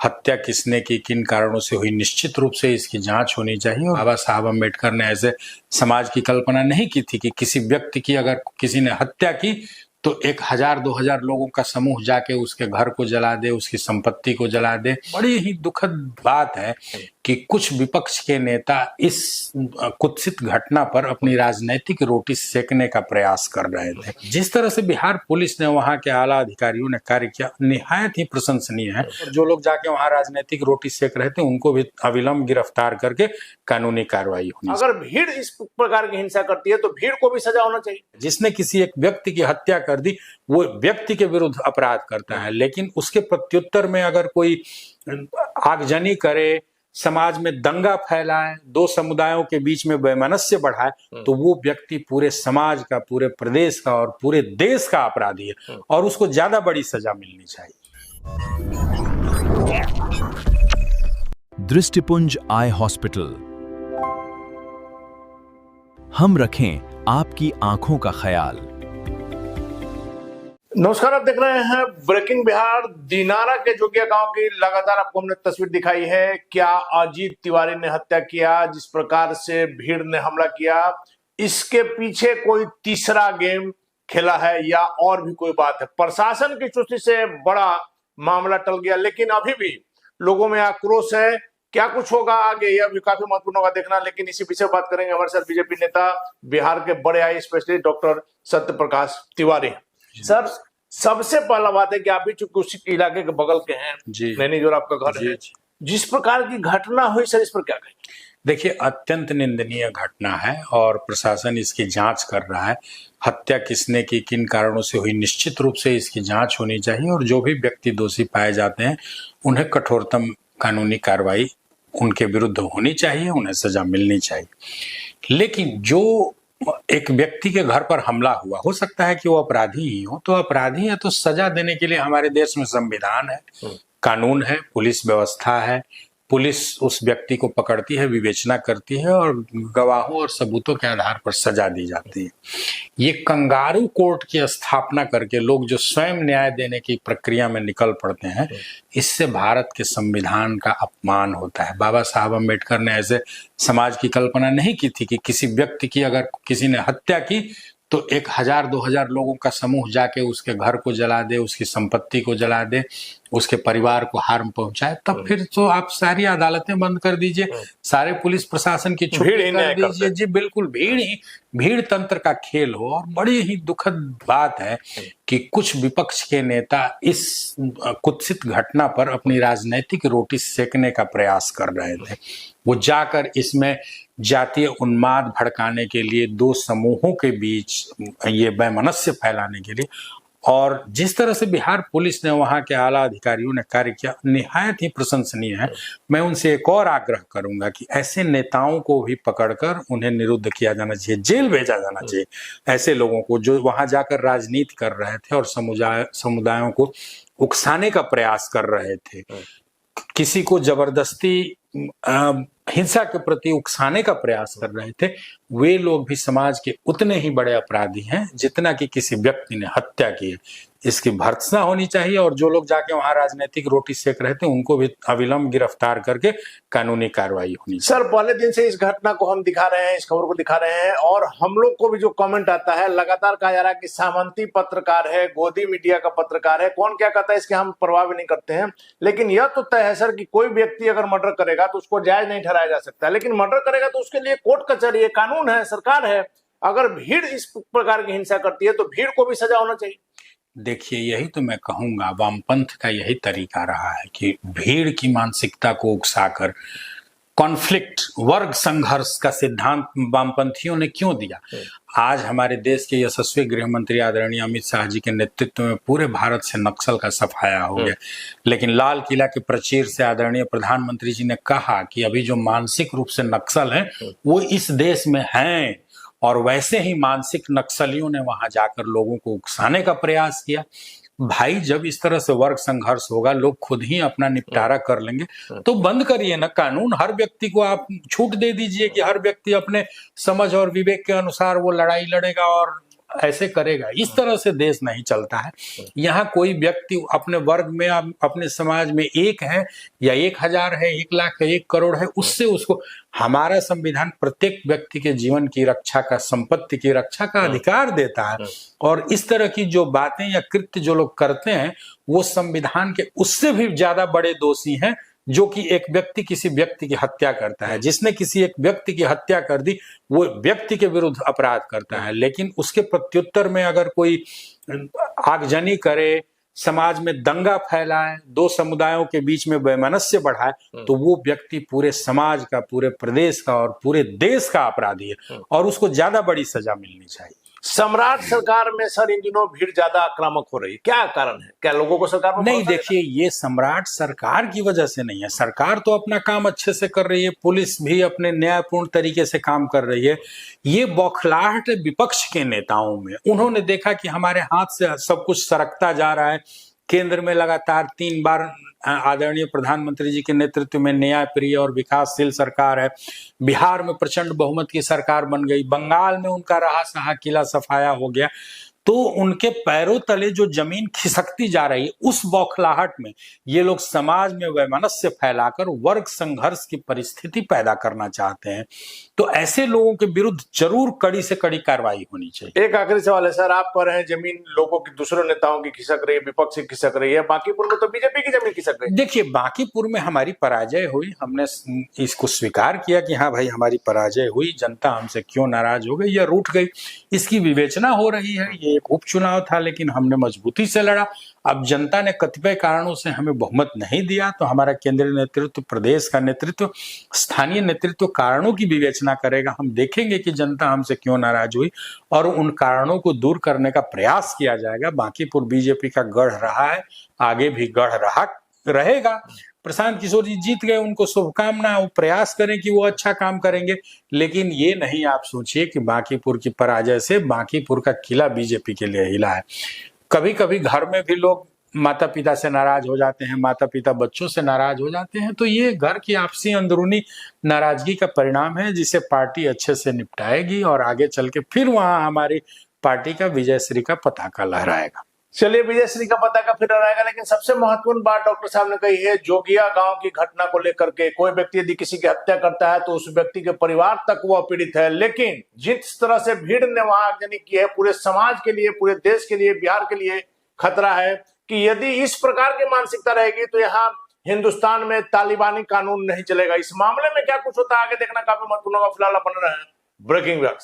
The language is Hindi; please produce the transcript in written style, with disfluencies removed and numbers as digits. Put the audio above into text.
हत्या किसने की, किन कारणों से हुई, निश्चित रूप से इसकी जांच होनी चाहिए। और बाबा साहब अम्बेडकर ने ऐसे समाज की कल्पना नहीं की थी कि किसी व्यक्ति की अगर किसी ने हत्या की तो 1000-2000 लोगों का समूह जाके उसके घर को जला दे, उसकी संपत्ति को जला दे। बड़ी ही दुखद बात है कि कुछ विपक्ष के नेता इस कुत्सित घटना पर अपनी राजनैतिक रोटी सेकने का प्रयास कर रहे थे। जिस तरह से बिहार पुलिस ने वहां के आला अधिकारियों ने कार्य किया, निहायत ही प्रशंसनीय है। और जो लोग जाके वहां राजनैतिक रोटी सेक रहे थे उनको भी अविलंब गिरफ्तार करके कानूनी कार्रवाई होनी। अगर भीड़ इस प्रकार की हिंसा करती है तो भीड़ को भी सजा होना चाहिए। जिसने किसी एक व्यक्ति की हत्या कर दी वो व्यक्ति के विरुद्ध अपराध करता है, लेकिन उसके प्रत्युत्तर में अगर कोई आगजनी करे, समाज में दंगा फैलाए, दो समुदायों के बीच में वैमनस्य बढ़ाए, तो वो व्यक्ति पूरे समाज का, पूरे प्रदेश का और पूरे देश का अपराधी है और उसको ज्यादा बड़ी सजा मिलनी चाहिए। दृष्टिपुंज आई हॉस्पिटल, हम रखें आपकी आंखों का ख्याल। नमस्कार, आप देख रहे हैं ब्रेकिंग बिहार। दिनारा के जोगिया गांव की लगातार आपको हमने तस्वीर दिखाई है। क्या अजीत तिवारी ने हत्या किया, जिस प्रकार से भीड़ ने हमला किया, इसके पीछे कोई तीसरा गेम खेला है या और भी कोई बात है? प्रशासन की चुस्ती से बड़ा मामला टल गया, लेकिन अभी भी लोगों में आक्रोश है। क्या कुछ होगा आगे, यह भी काफी महत्वपूर्ण होगा देखना। लेकिन इसी विषय बात करेंगे। हमारे साथ बीजेपी नेता, बिहार के बड़े eye specialist doctor Satya Prakash Tiwari. Sir, सबसे पहला बात है कि आप भी चूंकि उसी इलाके के बगल के हैं, नैनीजोर आपका घर है, जिस प्रकार की घटना हुई सर, इस पर क्या कहें? देखिए, अत्यंत निंदनीय घटना है और प्रशासन इसकी जांच कर रहा है। हत्या किसने की, किन कारणों से हुई, निश्चित रूप से इसकी जांच होनी चाहिए और जो भी व्यक्ति दोषी पाए जाते हैं उन्हें कठोरतम कानूनी कार्रवाई उनके विरुद्ध होनी चाहिए, उन्हें सजा मिलनी चाहिए। लेकिन जो एक व्यक्ति के घर पर हमला हुआ, हो सकता है कि वो अपराधी ही हो, तो अपराधी है तो सजा देने के लिए हमारे देश में संविधान है, कानून है, पुलिस व्यवस्था है। पुलिस उस व्यक्ति को पकड़ती है, विवेचना करती है और गवाहों और सबूतों के आधार पर सजा दी जाती है। ये कंगारू कोर्ट की स्थापना करके लोग जो स्वयं न्याय देने की प्रक्रिया में निकल पड़ते हैं, इससे भारत के संविधान का अपमान होता है। बाबा साहब अम्बेडकर ने ऐसे समाज की कल्पना नहीं की थी कि किसी व्यक्ति की अगर किसी ने हत्या की तो 1000-2000 लोगों का समूह जाके उसके घर को जला दे, उसकी संपत्ति को जला दे, उसके परिवार को हार्म पहुंचाए। तब फिर तो आप सारी अदालतें बंद कर दीजिए, सारे पुलिस प्रशासन की छुट्टी कर दीजिए। जी बिल्कुल, भीड़ तंत्र का खेल हो। और बड़ी ही दुखद बात है कि कुछ विपक्ष के नेता इस कुत्सित घटना पर अपनी राजनैतिक रोटी सेकने का प्रयास कर रहे थे। वो जाकर इसमें जातीय उन्माद भड़काने के लिए, दो समूहों के बीच ये वैमनस्य फैलाने के लिए, और जिस तरह से बिहार पुलिस ने वहां के आला अधिकारियों ने कार्य किया, निहायत ही प्रशंसनीय है। मैं उनसे एक और आग्रह करूंगा कि ऐसे नेताओं को भी पकड़कर उन्हें निरुद्ध किया जाना चाहिए, जेल भेजा जाना चाहिए ऐसे लोगों को जो वहां जाकर राजनीति कर रहे थे और समुदायों को उकसाने का प्रयास कर रहे थे, किसी को जबरदस्ती हिंसा के प्रति उकसाने का प्रयास कर रहे थे। वे लोग भी समाज के उतने ही बड़े अपराधी हैं जितना कि किसी व्यक्ति ने हत्या की है। इसकी भर्त्सना होनी चाहिए और जो लोग जाके वहां राजनीतिक रोटी सेक रहे थे उनको भी अविलंब गिरफ्तार करके कानूनी कार्रवाई होनी चाहिए। सर, पहले दिन से इस घटना को हम दिखा रहे हैं, इस खबर को दिखा रहे हैं, और हम लोग को भी जो कमेंट आता है, लगातार कहा जा रहा है कि सामंती पत्रकार है, गोदी मीडिया का पत्रकार है, कौन क्या कहता है इसके हम परवाह भी नहीं करते हैं। लेकिन यह तो तय है सर कि कोई व्यक्ति अगर मर्डर करेगा तो उसको जायज नहीं ठहराया जा सकता, लेकिन मर्डर करेगा तो उसके लिए कोर्ट कचहरी है, कानून है, सरकार है। अगर भीड़ इस प्रकार की हिंसा करती है तो भीड़ को भी सजा होना चाहिए। देखिए, यही तो मैं कहूंगा, वामपंथ का यही तरीका रहा है कि भीड़ की मानसिकता को उकसाकर कॉन्फ्लिक्ट, वर्ग संघर्ष का सिद्धांत वामपंथियों ने क्यों दिया। आज हमारे देश के यशस्वी गृह मंत्री आदरणीय अमित शाह जी के नेतृत्व में पूरे भारत से नक्सल का सफाया हो गया, लेकिन लाल किला के प्राचीर से आदरणीय प्रधानमंत्री जी ने कहा कि अभी जो मानसिक रूप से नक्सल है वो इस देश में हैं, और वैसे ही मानसिक नक्सलियों ने वहां जाकर लोगों को उकसाने का प्रयास किया। भाई, जब इस तरह से वर्ग संघर्ष होगा, लोग खुद ही अपना निपटारा कर लेंगे, तो बंद करिए ना कानून। हर व्यक्ति को आप छूट दे दीजिए कि हर व्यक्ति अपने समझ और विवेक के अनुसार वो लड़ाई लड़ेगा और ऐसे करेगा। इस तरह से देश नहीं चलता है। यहाँ कोई व्यक्ति अपने वर्ग में, अपने समाज में एक है या 1000 है, 1 लाख है, 1 करोड़ है, उससे उसको, हमारा संविधान प्रत्येक व्यक्ति के जीवन की रक्षा का, संपत्ति की रक्षा का अधिकार देता है। और इस तरह की जो बातें या कृत्य जो लोग करते हैं वो संविधान के उससे भी ज्यादा बड़े दोषी हैं, जो कि एक व्यक्ति किसी व्यक्ति की हत्या करता है। जिसने किसी एक व्यक्ति की हत्या कर दी वो व्यक्ति के विरुद्ध अपराध करता है, लेकिन उसके प्रत्युत्तर में अगर कोई आगजनी करे, समाज में दंगा फैलाए, 2 समुदायों के बीच में वैमनस्य बढ़ाए, तो वो व्यक्ति पूरे समाज का, पूरे प्रदेश का और पूरे देश का अपराधी है और उसको ज्यादा बड़ी सजा मिलनी चाहिए। सम्राट सरकार में सर इन दिनों भीड़ ज्यादा आक्रामक हो रही है, क्या कारण है? क्या लोगों को सरकार पर नहीं, देखिए, ये सम्राट सरकार की वजह से नहीं है। सरकार तो अपना काम अच्छे से कर रही है, पुलिस भी अपने न्यायपूर्ण तरीके से काम कर रही है। ये बौखलाहट है विपक्ष के नेताओं में। उन्होंने देखा कि हमारे हाथ से सब कुछ सरकता जा रहा है। केंद्र में लगातार 3 बार आदरणीय प्रधानमंत्री जी के नेतृत्व में न्यायप्रिय और विकासशील सरकार है। बिहार में प्रचंड बहुमत की सरकार बन गई। बंगाल में उनका रहा सहा किला सफाया हो गया। तो उनके पैरों तले जो जमीन खिसकती जा रही है, उस बौखलाहट में ये लोग समाज में वैमनस्य फैलाकर वर्ग संघर्ष की परिस्थिति पैदा करना चाहते हैं। तो ऐसे लोगों के विरुद्ध जरूर कड़ी से कड़ी कार्रवाई होनी चाहिए। एक आखिरी सवाल है सर, आप पर है जमीन लोगों की, दूसरे नेताओं की खिसक रही है, विपक्ष की खिसक रही है, बांकीपुर में तो बीजेपी की जमीन खिसक रही है। देखिए, बांकीपुर में हमारी पराजय हुई, हमने इसको स्वीकार किया कि हाँ भाई हमारी पराजय हुई, जनता हमसे क्यों नाराज हो गई या रूठ गई, इसकी विवेचना हो रही है। ये एक उपचुनाव था, लेकिन हमने मजबूती से लड़ा। अब जनता ने कतिपय कारणों से हमें बहुमत नहीं दिया, तो हमारा केंद्रीय नेतृत्व, प्रदेश का नेतृत्व, स्थानीय नेतृत्व कारणों की विवेचना करेगा। हम देखेंगे कि जनता हमसे क्यों नाराज हुई और उन कारणों को दूर करने का प्रयास किया जाएगा। बांकीपुर बीजेपी का गढ़ रहा है, आगे भी गढ़ रहेगा। प्रशांत किशोर जी जीत गए, उनको शुभकामना, वो प्रयास करें कि वो अच्छा काम करेंगे, लेकिन ये नहीं आप सोचिए कि बांकीपुर की पराजय से बांकीपुर का किला बीजेपी के लिए हिला है। कभी कभी घर में भी लोग माता पिता से नाराज हो जाते हैं, माता पिता बच्चों से नाराज हो जाते हैं, तो ये घर की आपसी अंदरूनी नाराजगी का परिणाम है, जिसे पार्टी अच्छे से निपटाएगी और आगे चल के फिर वहां हमारी पार्टी का विजयश्री का पताका लहराएगा। चलिए, विजयश्री का पताका फिर रहेगा, लेकिन सबसे महत्वपूर्ण बात डॉक्टर साहब ने कही है, जोगिया गांव की घटना को लेकर के कोई व्यक्ति यदि किसी की हत्या करता है तो उस व्यक्ति के परिवार तक वह पीड़ित है, लेकिन जिस तरह से भीड़ ने वहां आगजनी की है, पूरे समाज के लिए, पूरे देश के लिए, बिहार के लिए खतरा है कि यदि इस प्रकार की मानसिकता रहेगी तो यहाँ हिंदुस्तान में तालिबानी कानून नहीं चलेगा। इस मामले में क्या कुछ होता है आगे देखना काफी महत्वपूर्ण होगा। फिलहाल बन रहे हैं ब्रेकिंग न्यूज।